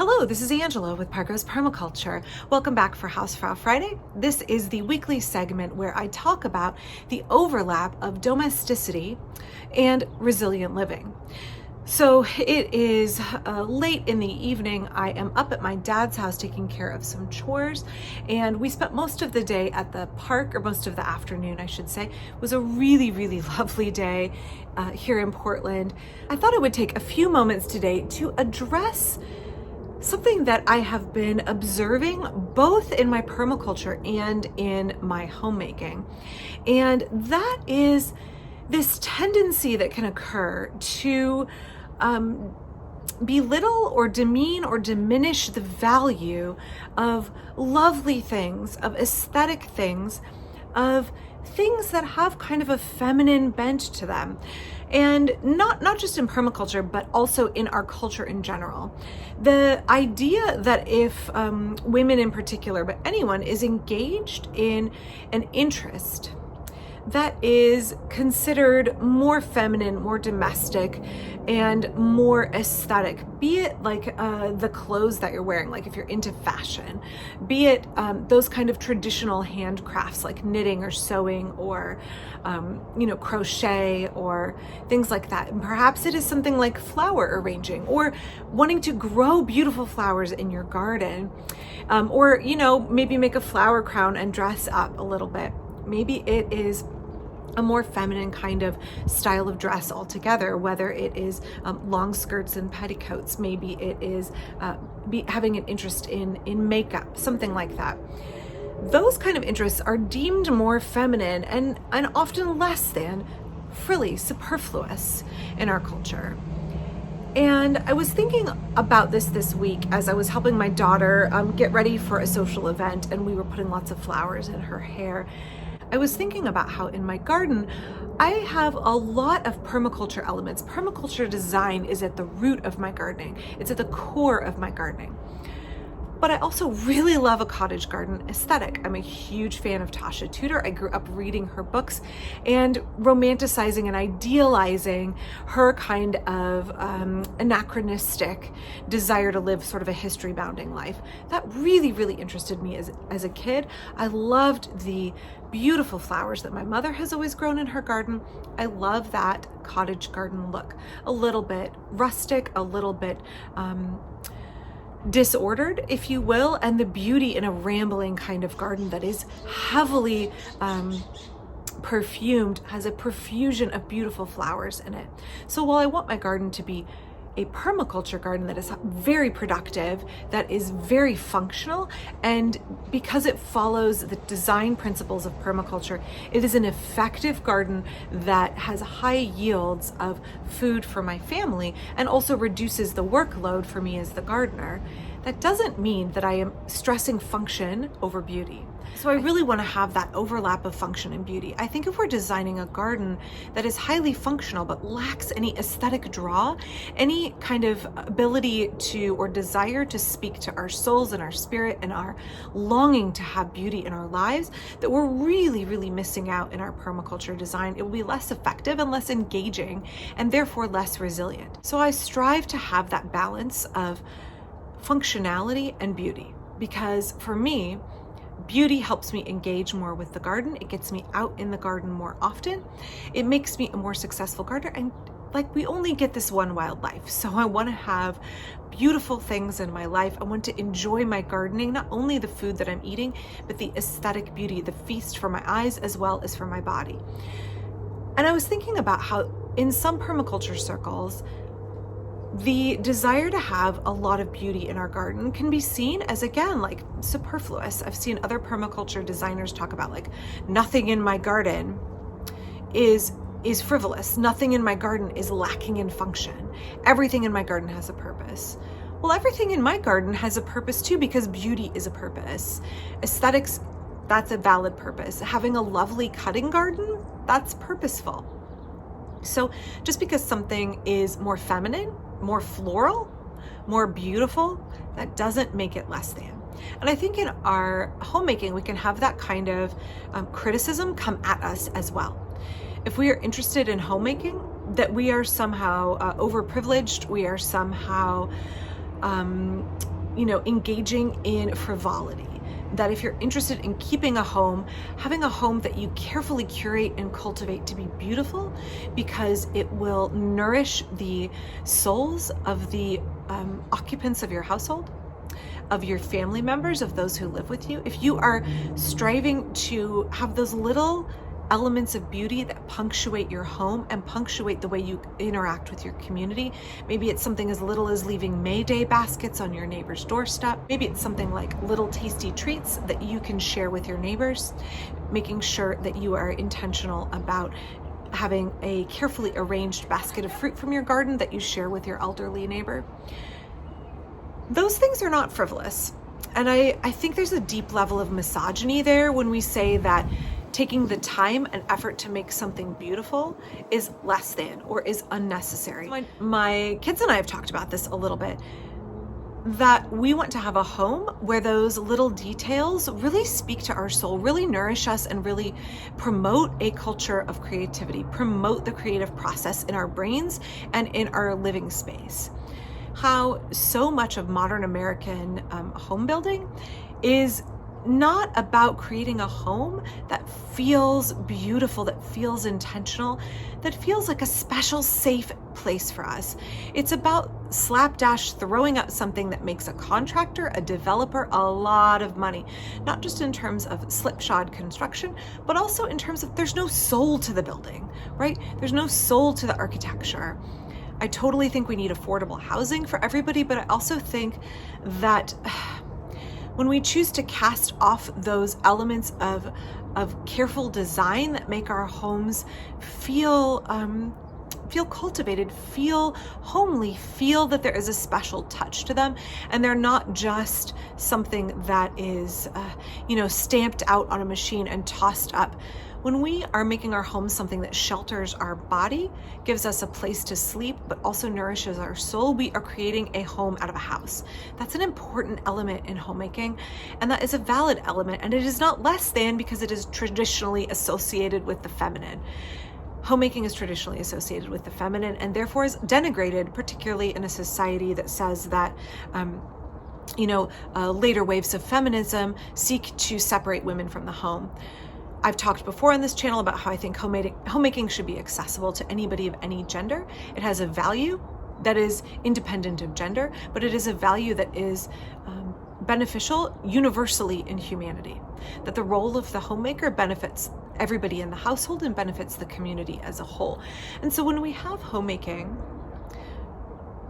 Hello, this is Angela with Parker's Permaculture. Welcome back for Hausfrau Friday. This is the weekly segment where I talk about the overlap of domesticity and resilient living. So it is late in the evening. I am up at my dad's house taking care of some chores, and we spent most of the day at the park, or most of the afternoon, I should say. It was a really, really lovely day here in Portland. I thought I would take a few moments today to address something that I have been observing both in my permaculture and in my homemaking. And that is this tendency that can occur to belittle or demean or diminish the value of lovely things, of aesthetic things, of things that have kind of a feminine bent to them. And not just in permaculture, but also in our culture in general. The idea that if women in particular, but anyone, is engaged in an interest that is considered more feminine, more domestic, and more aesthetic, be it like the clothes that you're wearing, like if you're into fashion, be it those kind of traditional handcrafts like knitting or sewing or crochet or things like that. And perhaps it is something like flower arranging or wanting to grow beautiful flowers in your garden, or maybe make a flower crown and dress up a little bit. Maybe it is a more feminine kind of style of dress altogether, whether it is long skirts and petticoats. Maybe it is having an interest in makeup, something like that. Those kind of interests are deemed more feminine and often less than frilly, superfluous in our culture. And I was thinking about this week as I was helping my daughter get ready for a social event, and we were putting lots of flowers in her hair. I was thinking about how in my garden, I have a lot of permaculture elements. Permaculture design is at the root of my gardening. It's at the core of my gardening. But I also really love a cottage garden aesthetic. I'm a huge fan of Tasha Tudor. I grew up reading her books and romanticizing and idealizing her kind of anachronistic desire to live sort of a history-bounding life. That really, really interested me as a kid. I loved the beautiful flowers that my mother has always grown in her garden. I love that cottage garden look. A little bit rustic, a little bit disordered, if you will, and the beauty in a rambling kind of garden that is heavily perfumed, has a profusion of beautiful flowers in it. So while I want my garden to be a permaculture garden that is very productive, that is very functional, and because it follows the design principles of permaculture, it is an effective garden that has high yields of food for my family and also reduces the workload for me as the gardener. That doesn't mean that I am stressing function over beauty. So I really want to have that overlap of function and beauty. I think if we're designing a garden that is highly functional but lacks any aesthetic draw, any kind of ability to or desire to speak to our souls and our spirit and our longing to have beauty in our lives, that we're really, really missing out in our permaculture design. It will be less effective and less engaging and therefore less resilient. So I strive to have that balance of functionality and beauty, because for me, beauty helps me engage more with the garden. It gets me out in the garden more often. It makes me a more successful gardener. And we only get this one wild life. So I want to have beautiful things in my life. I want to enjoy my gardening, not only the food that I'm eating, but the aesthetic beauty, the feast for my eyes as well as for my body. And I was thinking about how in some permaculture circles, the desire to have a lot of beauty in our garden can be seen as, again, like superfluous. I've seen other permaculture designers talk about nothing in my garden is frivolous. Nothing in my garden is lacking in function. Everything in my garden has a purpose. Well, everything in my garden has a purpose too, because beauty is a purpose. Aesthetics, that's a valid purpose. Having a lovely cutting garden, that's purposeful. So just because something is more feminine, more floral, more beautiful, that doesn't make it less than. And I think in our homemaking, we can have that kind of criticism come at us as well. If we are interested in homemaking, that we are somehow overprivileged, we are somehow engaging in frivolity. That if you're interested in keeping a home, having a home that you carefully curate and cultivate to be beautiful, because it will nourish the souls of the occupants of your household, of your family members, of those who live with you. If you are striving to have those little elements of beauty that punctuate your home and punctuate the way you interact with your community. Maybe it's something as little as leaving May Day baskets on your neighbor's doorstep. Maybe it's something like little tasty treats that you can share with your neighbors, making sure that you are intentional about having a carefully arranged basket of fruit from your garden that you share with your elderly neighbor. Those things are not frivolous. And I think there's a deep level of misogyny there when we say that taking the time and effort to make something beautiful is less than or is unnecessary. My kids and I have talked about this a little bit, that we want to have a home where those little details really speak to our soul, really nourish us, and really promote a culture of creativity, promote the creative process in our brains and in our living space. How so much of modern American home building is not about creating a home that feels beautiful, that feels intentional, that feels like a special, safe place for us. It's about slapdash throwing up something that makes a contractor, a developer, a lot of money, not just in terms of slipshod construction, but also in terms of there's no soul to the building, right? There's no soul to the architecture. I totally think we need affordable housing for everybody, but I also think that when we choose to cast off those elements of careful design that make our homes feel cultivated, feel homely, feel that there is a special touch to them, and they're not just something that is stamped out on a machine and tossed up. When we are making our home something that shelters our body, gives us a place to sleep, but also nourishes our soul, we are creating a home out of a house. That's an important element in homemaking, and that is a valid element, and it is not less than because it is traditionally associated with the feminine. Homemaking is traditionally associated with the feminine and therefore is denigrated, particularly in a society that says that later waves of feminism seek to separate women from the home. I've talked before on this channel about how I think homemaking should be accessible to anybody of any gender. It has a value that is independent of gender, but it is a value that is beneficial universally in humanity. That the role of the homemaker benefits everybody in the household and benefits the community as a whole. And so when we have homemaking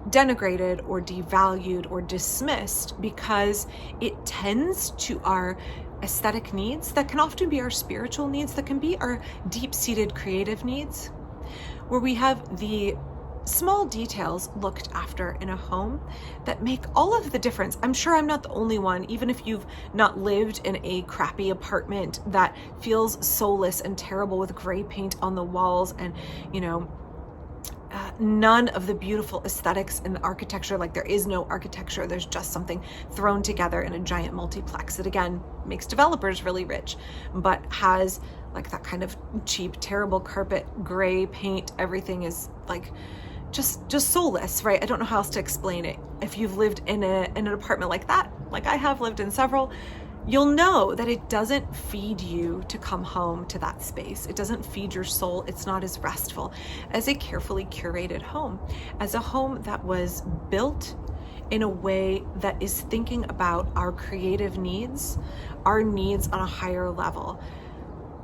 denigrated or devalued or dismissed because it tends to our aesthetic needs, that can often be our spiritual needs, that can be our deep-seated creative needs, where we have the small details looked after in a home that make all of the difference. I'm sure I'm not the only one, even if you've not lived in a crappy apartment that feels soulless and terrible with gray paint on the walls and, none of the beautiful aesthetics in the architecture. Like, there is no architecture, there's just something thrown together in a giant multiplex that again makes developers really rich, but has like that kind of cheap, terrible carpet, gray paint. Everything is like just soulless, right? I don't know how else to explain it. If you've lived in an apartment like that, like I have lived in several, you'll know that it doesn't feed you to come home to that space. It doesn't feed your soul. It's not as restful as a carefully curated home, as a home that was built in a way that is thinking about our creative needs, our needs on a higher level.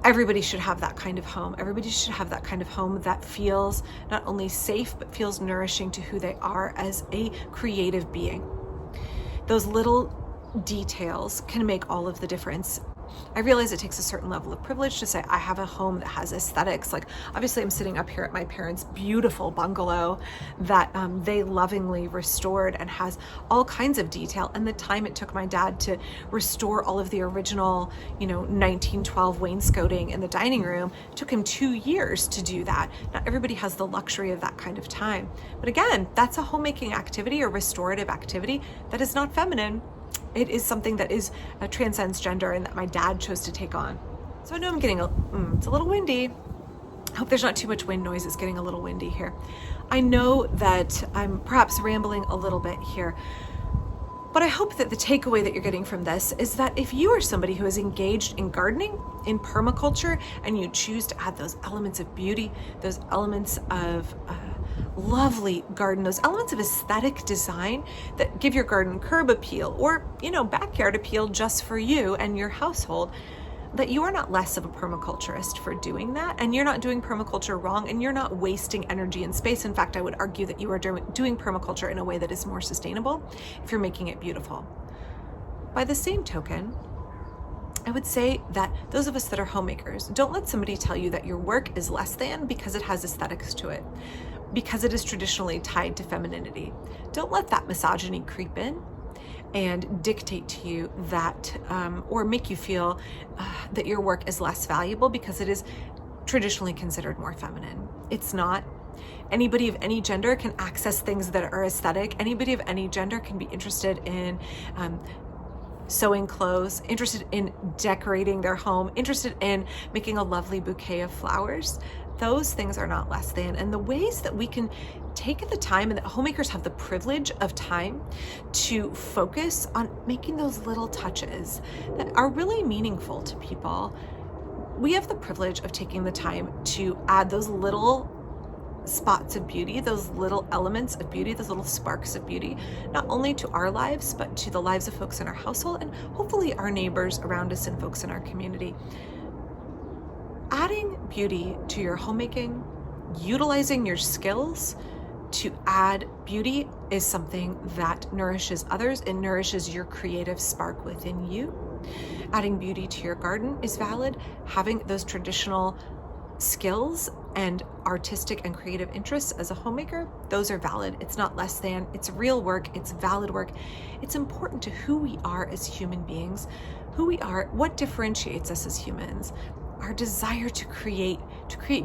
Everybody should have that kind of home. Everybody should have that kind of home that feels not only safe, but feels nourishing to who they are as a creative being. Those little details can make all of the difference. I realize it takes a certain level of privilege to say I have a home that has aesthetics. Like, obviously I'm sitting up here at my parents' beautiful bungalow that they lovingly restored and has all kinds of detail. And the time it took my dad to restore all of the original, 1912 wainscoting in the dining room, took him 2 years to do that. Not everybody has the luxury of that kind of time. But again, that's a homemaking activity or restorative activity that is not feminine. It is something that transcends gender and that my dad chose to take on. So I know I'm getting it's a little windy. I hope there's not too much wind noise. It's getting a little windy here. I know that I'm perhaps rambling a little bit here, But I hope that the takeaway that you're getting from this is that if you are somebody who is engaged in gardening, in permaculture, and you choose to add those elements of beauty, those elements of lovely garden, those elements of aesthetic design that give your garden curb appeal or, backyard appeal just for you and your household, that you are not less of a permaculturist for doing that, and you're not doing permaculture wrong, and you're not wasting energy and space. In fact, I would argue that you are doing permaculture in a way that is more sustainable if you're making it beautiful. By the same token, I would say that those of us that are homemakers, don't let somebody tell you that your work is less than because it has aesthetics to it, because it is traditionally tied to femininity. Don't let that misogyny creep in and dictate to you that, or make you feel that your work is less valuable because it is traditionally considered more feminine. It's not. Anybody of any gender can access things that are aesthetic. Anybody of any gender can be interested in sewing clothes, interested in decorating their home, interested in making a lovely bouquet of flowers. Those things are not less than. And the ways that we can take the time, and that homemakers have the privilege of time to focus on making those little touches that are really meaningful to people. We have the privilege of taking the time to add those little spots of beauty, those little elements of beauty, those little sparks of beauty, not only to our lives, but to the lives of folks in our household and hopefully our neighbors around us and folks in our community. Adding beauty to your homemaking, utilizing your skills to add beauty is something that nourishes others. It nourishes your creative spark within you. Adding beauty to your garden is valid. Having those traditional skills and artistic and creative interests as a homemaker, those are valid. It's not less than. It's real work. It's valid work. It's important to who we are as human beings, who we are, what differentiates us as humans. Our desire to create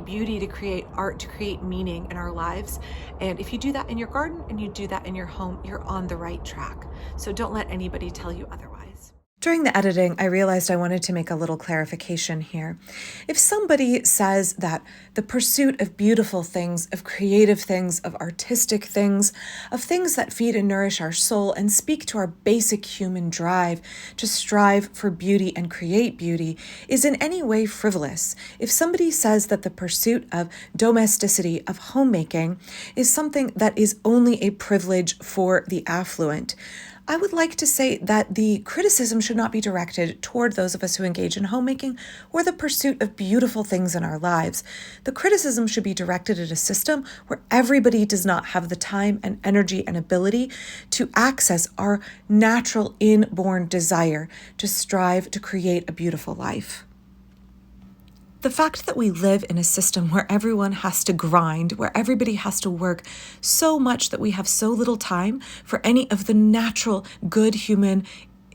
beauty, to create art, to create meaning in our lives. And if you do that in your garden and you do that in your home, you're on the right track. So don't let anybody tell you otherwise. During the editing, I realized I wanted to make a little clarification here. If somebody says that the pursuit of beautiful things, of creative things, of artistic things, of things that feed and nourish our soul and speak to our basic human drive to strive for beauty and create beauty is in any way frivolous, if somebody says that the pursuit of domesticity, of homemaking, is something that is only a privilege for the affluent, I would like to say that the criticism should not be directed toward those of us who engage in homemaking or the pursuit of beautiful things in our lives. The criticism should be directed at a system where everybody does not have the time and energy and ability to access our natural inborn desire to strive to create a beautiful life. The fact that we live in a system where everyone has to grind, where everybody has to work so much that we have so little time for any of the natural, good human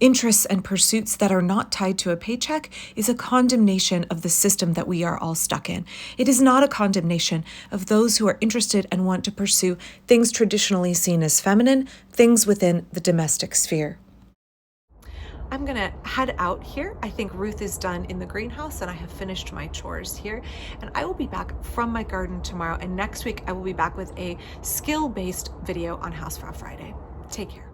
interests and pursuits that are not tied to a paycheck is a condemnation of the system that we are all stuck in. It is not a condemnation of those who are interested and want to pursue things traditionally seen as feminine, things within the domestic sphere. I'm gonna head out here. I think Ruth is done in the greenhouse and I have finished my chores here. And I will be back from my garden tomorrow. And next week I will be back with a skill-based video on Hausfrau Friday. Take care.